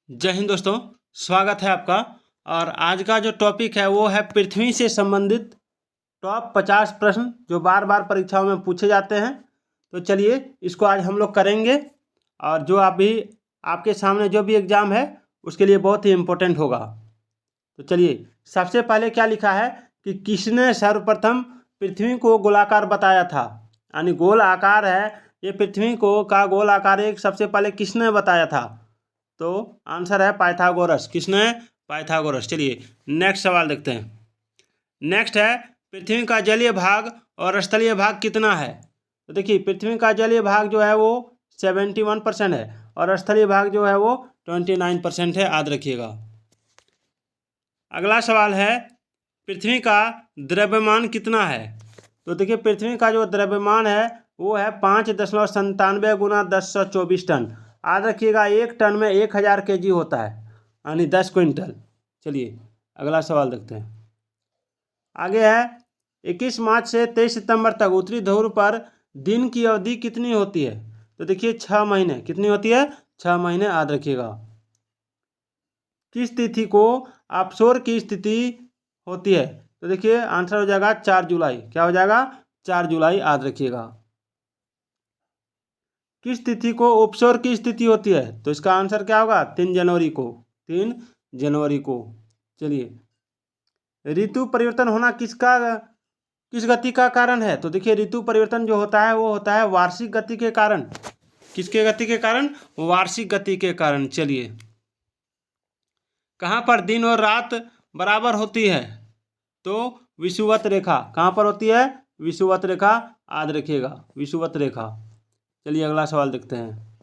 जय हिंद दोस्तों, स्वागत है आपका। और आज का जो टॉपिक है वो है पृथ्वी से संबंधित टॉप 50 प्रश्न जो बार बार परीक्षाओं में पूछे जाते हैं। तो चलिए इसको आज हम लोग करेंगे और जो आपके सामने जो भी एग्ज़ाम है उसके लिए बहुत ही इम्पोर्टेंट होगा। तो चलिए, सबसे पहले क्या लिखा है कि किसने सर्वप्रथम पृथ्वी को गोलाकार बताया था। यानी गोल आकार है ये पृथ्वी को का गोल आकार एक सबसे पहले किसने बताया था। तो आंसर है पाइथागोरस। किसने? पाइथागोरस। चलिए नेक्स्ट सवाल देखते हैं। नेक्स्ट है पृथ्वी का जलीय भाग और स्थलीय भाग कितना है। तो देखिए पृथ्वी का जलीय भाग जो है वो 71% है और स्थलीय भाग जो है वो 29% है, याद रखिएगा। अगला सवाल है पृथ्वी का द्रव्यमान कितना है। तो देखिए पृथ्वी का जो द्रव्यमान है वो है 5.97 गुना 1024 टन। याद रखिएगा, एक टन में 1000 kg होता है, यानी 10 क्विंटल। चलिए अगला सवाल देखते हैं। आगे है 21 मार्च से 23 सितंबर तक उत्तरी ध्रुव पर दिन की अवधि कितनी होती है। तो देखिए 6 महीने। कितनी होती है? 6 महीने, याद रखिएगा। किस तिथि को ऑफशोर की स्थिति होती है। तो देखिए आंसर हो जाएगा 4 जुलाई। क्या हो जाएगा? 4 जुलाई, याद रखिएगा। किस तिथि को ऑफशोर की स्थिति होती है। तो इसका आंसर क्या होगा? 3 जनवरी को। 3 जनवरी को। चलिए, ऋतु परिवर्तन होना किस गति का कारण है। तो देखिए ऋतु परिवर्तन जो होता है वो होता है वार्षिक गति के कारण। किसके गति के कारण? वार्षिक गति के कारण। चलिए, कहाँ पर दिन और रात बराबर होती है। तो विषुवत रेखा। कहाँ पर होती है? विषुवत रेखा, याद रखिएगा, विषुवत रेखा। चलिए अगला सवाल देखते हैं।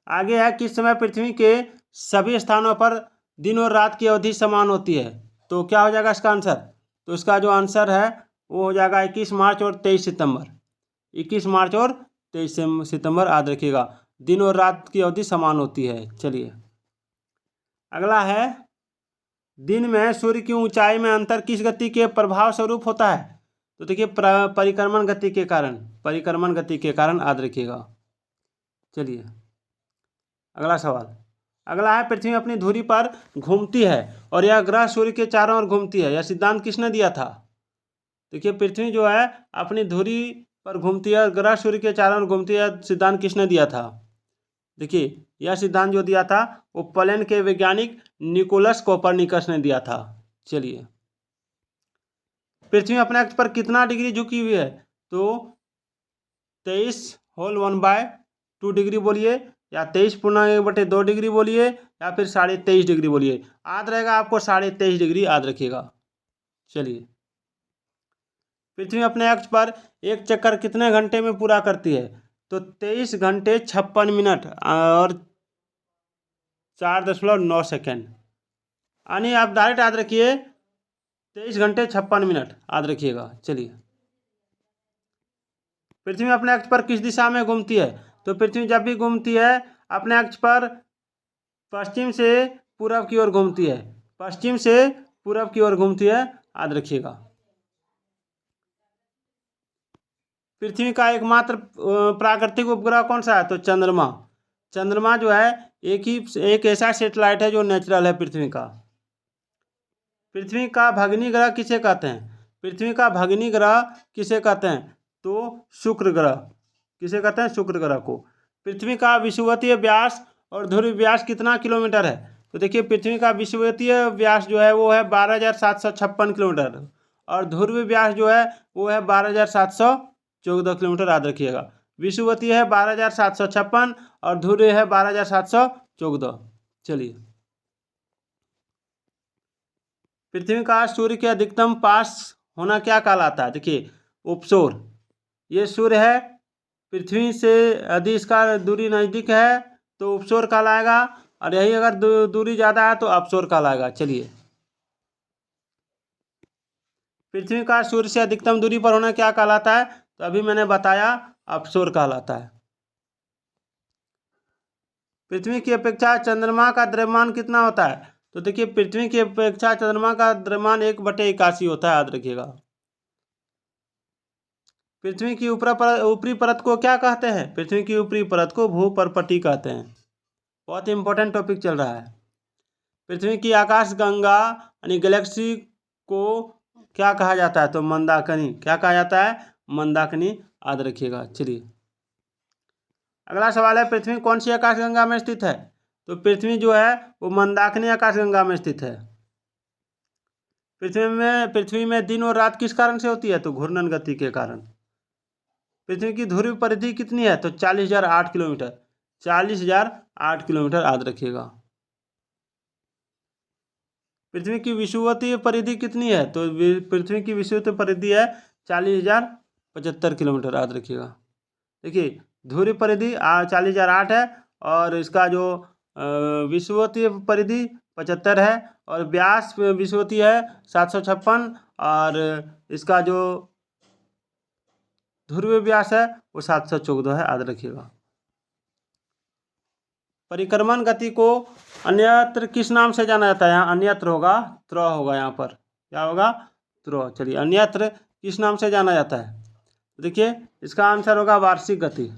आगे है किस समय पृथ्वी के सभी स्थानों पर दिन और रात की अवधि समान होती है। तो क्या हो जाएगा इसका आंसर? तो इसका जो आंसर है वो हो जाएगा 21 मार्च और 23 सितंबर। 21 मार्च और 23 सितंबर, याद रखिएगा। दिन और रात की अवधि समान होती है। चलिए अगला है दिन में सूर्य की ऊंचाई में अंतर किस गति के प्रभाव स्वरूप होता है। तो देखिए परिक्रमण गति के कारण। परिक्रमण गति के कारण, याद रखिएगा। चलिए अगला सवाल। अगला है पृथ्वी अपनी धुरी पर घूमती है और यह ग्रह सूर्य के चारों ओर घूमती है। यह सिद्धांत किसने दिया था। देखिए पृथ्वी जो है अपनी धुरी पर घूमती है, ग्रह सूर्य के चारों ओर घूमती है, सिद्धांत किसने दिया था। देखिए यह सिद्धांत जो दिया था वो पोलैंड के वैज्ञानिक निकोलस कोपरनिकस ने दिया था। चलिए, पृथ्वी अपने अक्ष पर कितना डिग्री झुकी हुई है। तो 23 होल 1/2 डिग्री बोलिए, या 23.1/2 डिग्री बोलिए, या फिर 23.5 डिग्री बोलिए। याद रहेगा आपको 23.5 डिग्री, याद रखिएगा। चलिए, पृथ्वी अपने अक्ष पर एक चक्कर कितने घंटे में पूरा करती है। तो 23 घंटे 56 मिनट और 4.9 सेकेंड। यानी आप डायरेक्ट याद रखिए 23 घंटे 56 मिनट, याद रखिएगा। चलिए, पृथ्वी अपने अक्ष पर किस दिशा में घूमती है। तो पृथ्वी जब भी घूमती है अपने अक्ष पर पश्चिम से पूरब की ओर घूमती है। पश्चिम से पूरब की ओर घूमती है, याद रखिएगा। पृथ्वी का एकमात्र प्राकृतिक उपग्रह कौन सा है। तो चंद्रमा। चंद्रमा जो है एक ऐसा सेटेलाइट है जो नेचुरल है पृथ्वी का। पृथ्वी का भगिनी ग्रह किसे कहते हैं। पृथ्वी का भगिनी ग्रह किसे कहते हैं। तो शुक्र ग्रह। किसे कहते हैं? शुक्र ग्रह को। पृथ्वी का विषुवतीय व्यास और ध्रुवीय व्यास कितना किलोमीटर है। तो देखिए पृथ्वी का विषुवतीय व्यास जो है वो है 12,756 किलोमीटर और ध्रुवीय व्यास जो है वो है 12,714 किलोमीटर, याद रखिएगा। विषुवतीय है 12,756 और ध्रुवीय है 12,714। चलिए, पृथ्वी का सूर्य के अधिकतम पास होना क्या कहलाता है। देखिए उपसौर। ये सूर्य है, पृथ्वी से यदि इसका दूरी नज़दीक है तो उपसौर कहलाएगा, और यही अगर दूरी ज़्यादा है तो अपसौर कहलाएगा। चलिए, पृथ्वी का सूर्य से अधिकतम दूरी पर होना क्या कहलाता है। तो अभी मैंने बताया, अपसौर कहलाता है। पृथ्वी की अपेक्षा चंद्रमा का द्रव्यमान कितना होता है। तो देखिए पृथ्वी की अपेक्षा चंद्रमा का द्रव्यमान 1/81 होता है, याद रखिएगा। पृथ्वी की ऊपरी परत को क्या कहते हैं। पृथ्वी की ऊपरी परत को भूपर्पटी कहते हैं। बहुत इंपॉर्टेंट टॉपिक चल रहा है। पृथ्वी की आकाशगंगा यानी गैलेक्सी को क्या कहा जाता है? तो मंदाकिनी। क्या कहा जाता है? मंदाकिनी। याद रखिएगा। चलिए अगला सवाल है, पृथ्वी कौन सी आकाशगंगा में स्थित है? तो पृथ्वी जो है वो मंदाकिनी आकाशगंगा में स्थित है। पृथ्वी में दिन और रात किस कारण से होती है? तो घूर्णन गति के कारण। पृथ्वी की ध्रुवीय परिधि कितनी है? तो 40,008 किलोमीटर। 40,008 किलोमीटर याद रखिएगा। पृथ्वी की विषुवतीय परिधि कितनी है? तो पृथ्वी की विषुवतीय परिधि है 40,075 किलोमीटर। याद रखिएगा। देखिए ध्रुवीय परिधि 40,008 है और इसका जो विषुवतीय परिधि 75 है और व्यास विषुवतीय है 756 और इसका जो ध्रुवीय व्यास है वो 714 है। याद रखिएगा। परिक्रमण गति को अन्यत्र किस नाम से जाना जाता है? यहाँ अन्यत्र होगा, त्र होगा यहाँ पर। क्या होगा? त्र। चलिए अन्यत्र किस नाम से जाना जाता है? देखिए इसका आंसर होगा वार्षिक गति।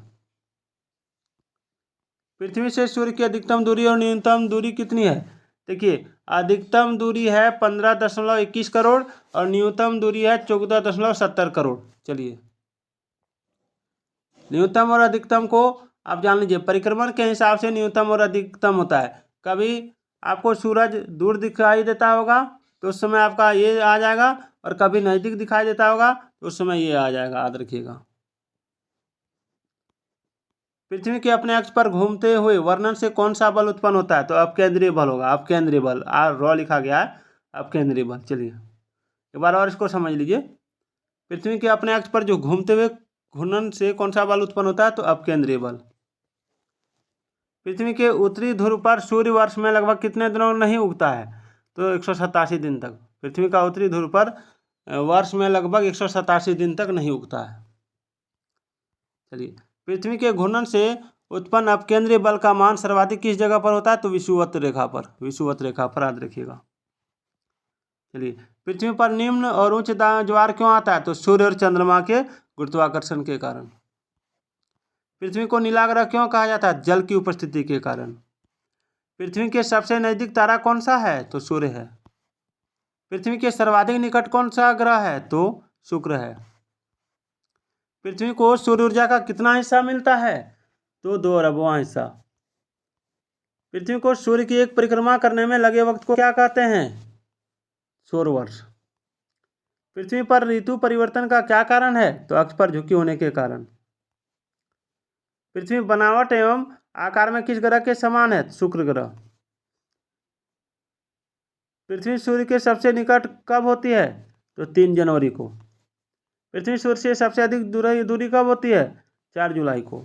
पृथ्वी से सूर्य की अधिकतम दूरी और न्यूनतम दूरी कितनी है? देखिए अधिकतम दूरी है 15.21 करोड़ और न्यूनतम दूरी है 14.70 करोड़। चलिए न्यूनतम और अधिकतम को आप जान लीजिए। परिक्रमण के हिसाब से न्यूनतम और अधिकतम होता है। कभी आपको सूरज दूर दिखाई देता होगा तो उस समय आपका ये आ जाएगा और कभी नज़दीक दिखाई देता होगा तो उस समय ये आ जाएगा। याद रखिएगा। पृथ्वी के अपने अक्ष पर घूमते हुए वर्णन से कौन सा बल उत्पन्न होता है? तो अपकेंद्रीय बल होगा। अपकेंद्रीय बल रॉ लिखा गया है, अपकेंद्रीय बल। चलिए एक बार और इसको समझ लीजिए। पृथ्वी के अपने अक्ष पर जो घूमते हुए घूर्णन से कौन सा बल उत्पन्न होता है? तो अपकेंद्रीय बल। पृथ्वी के उत्तरी ध्रुव पर सूर्य वर्ष में लगभग कितने दिनों नहीं उगता है? तो 187 दिन तक। पृथ्वी का उत्तरी ध्रुव पर वर्ष में लगभग 187 दिन तक नहीं उगता है। चलिए पृथ्वी के घूर्णन से उत्पन्न अपकेंद्रीय बल का मान सर्वाधिक किस जगह पर होता है? तो विषुवत रेखा पर। विषुवत रेखा पर याद रखिएगा। चलिए पृथ्वी पर निम्न और उच्च ज्वार क्यों आता है? तो सूर्य और चंद्रमा के गुरुत्वाकर्षण के कारण। पृथ्वी को नीला ग्रह क्यों कहा जाता है? जल की उपस्थिति के कारण। पृथ्वी के सबसे नजदीक तारा कौन सा है? तो सूर्य है। पृथ्वी के सर्वाधिक निकट कौन सा ग्रह है? तो शुक्र है। पृथ्वी को सूर्य ऊर्जा का कितना हिस्सा मिलता है? तो 2 अरबवां हिस्सा। पृथ्वी को सूर्य की एक परिक्रमा करने में लगे वक्त को क्या कहते हैं? सौर वर्ष। पृथ्वी पर ऋतु परिवर्तन का क्या कारण है? तो अक्ष पर झुकी होने के कारण। पृथ्वी बनावट एवं आकार में किस ग्रह के समान है? शुक्र ग्रह। पृथ्वी सूर्य के सबसे निकट कब होती है? तो 3 जनवरी को। पृथ्वी सूर्य से सबसे अधिक दूरी कब होती है? 4 जुलाई को।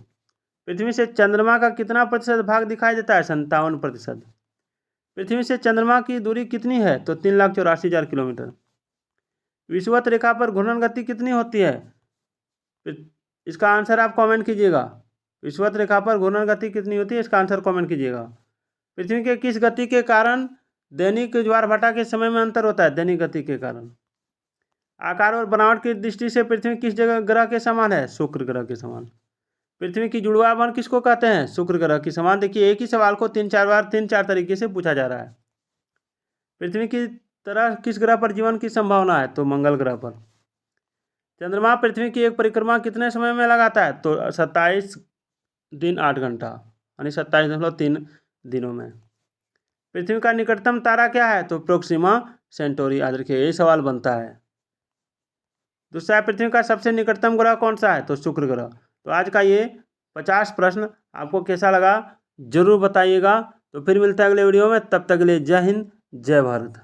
पृथ्वी से चंद्रमा का कितना प्रतिशत भाग दिखाई देता है? 57%। पृथ्वी से चंद्रमा की दूरी कितनी है? तो 3,84,000 किलोमीटर। विषुवत रेखा पर घूर्णन गति कितनी होती है? इसका आंसर आप कमेंट कीजिएगा। विषुवत रेखा पर घूर्णन गति कितनी होती है? इसका आंसर कमेंट कीजिएगा। पृथ्वी के किस गति के कारण दैनिक ज्वार-भाटा के समय में अंतर होता है? दैनिक गति के कारण। आकार और बनावट की दृष्टि से पृथ्वी किस जगह ग्रह के समान है? शुक्र ग्रह के समान। पृथ्वी की जुड़वा बन किसको कहते हैं? शुक्र ग्रह के समान। देखिए एक ही सवाल को 3-4 तरीके से पूछा जा रहा है। पृथ्वी की तरह किस ग्रह पर जीवन की संभावना है? तो मंगल ग्रह पर। चंद्रमा पृथ्वी की एक परिक्रमा कितने समय में लगाता है? तो 27 दिन 8 घंटा यानी 27.3 दिनों में। पृथ्वी का निकटतम तारा क्या है? तो प्रोक्सिमा सेंटोरी। याद रखिए यही सवाल बनता है। दूसरा पृथ्वी का सबसे निकटतम ग्रह कौन सा है? तो शुक्र ग्रह। तो आज का ये 50 प्रश्न आपको कैसा लगा जरूर बताइएगा। तो फिर मिलते हैं अगले वीडियो में। तब तक के लिए जय हिंद, जय भारत।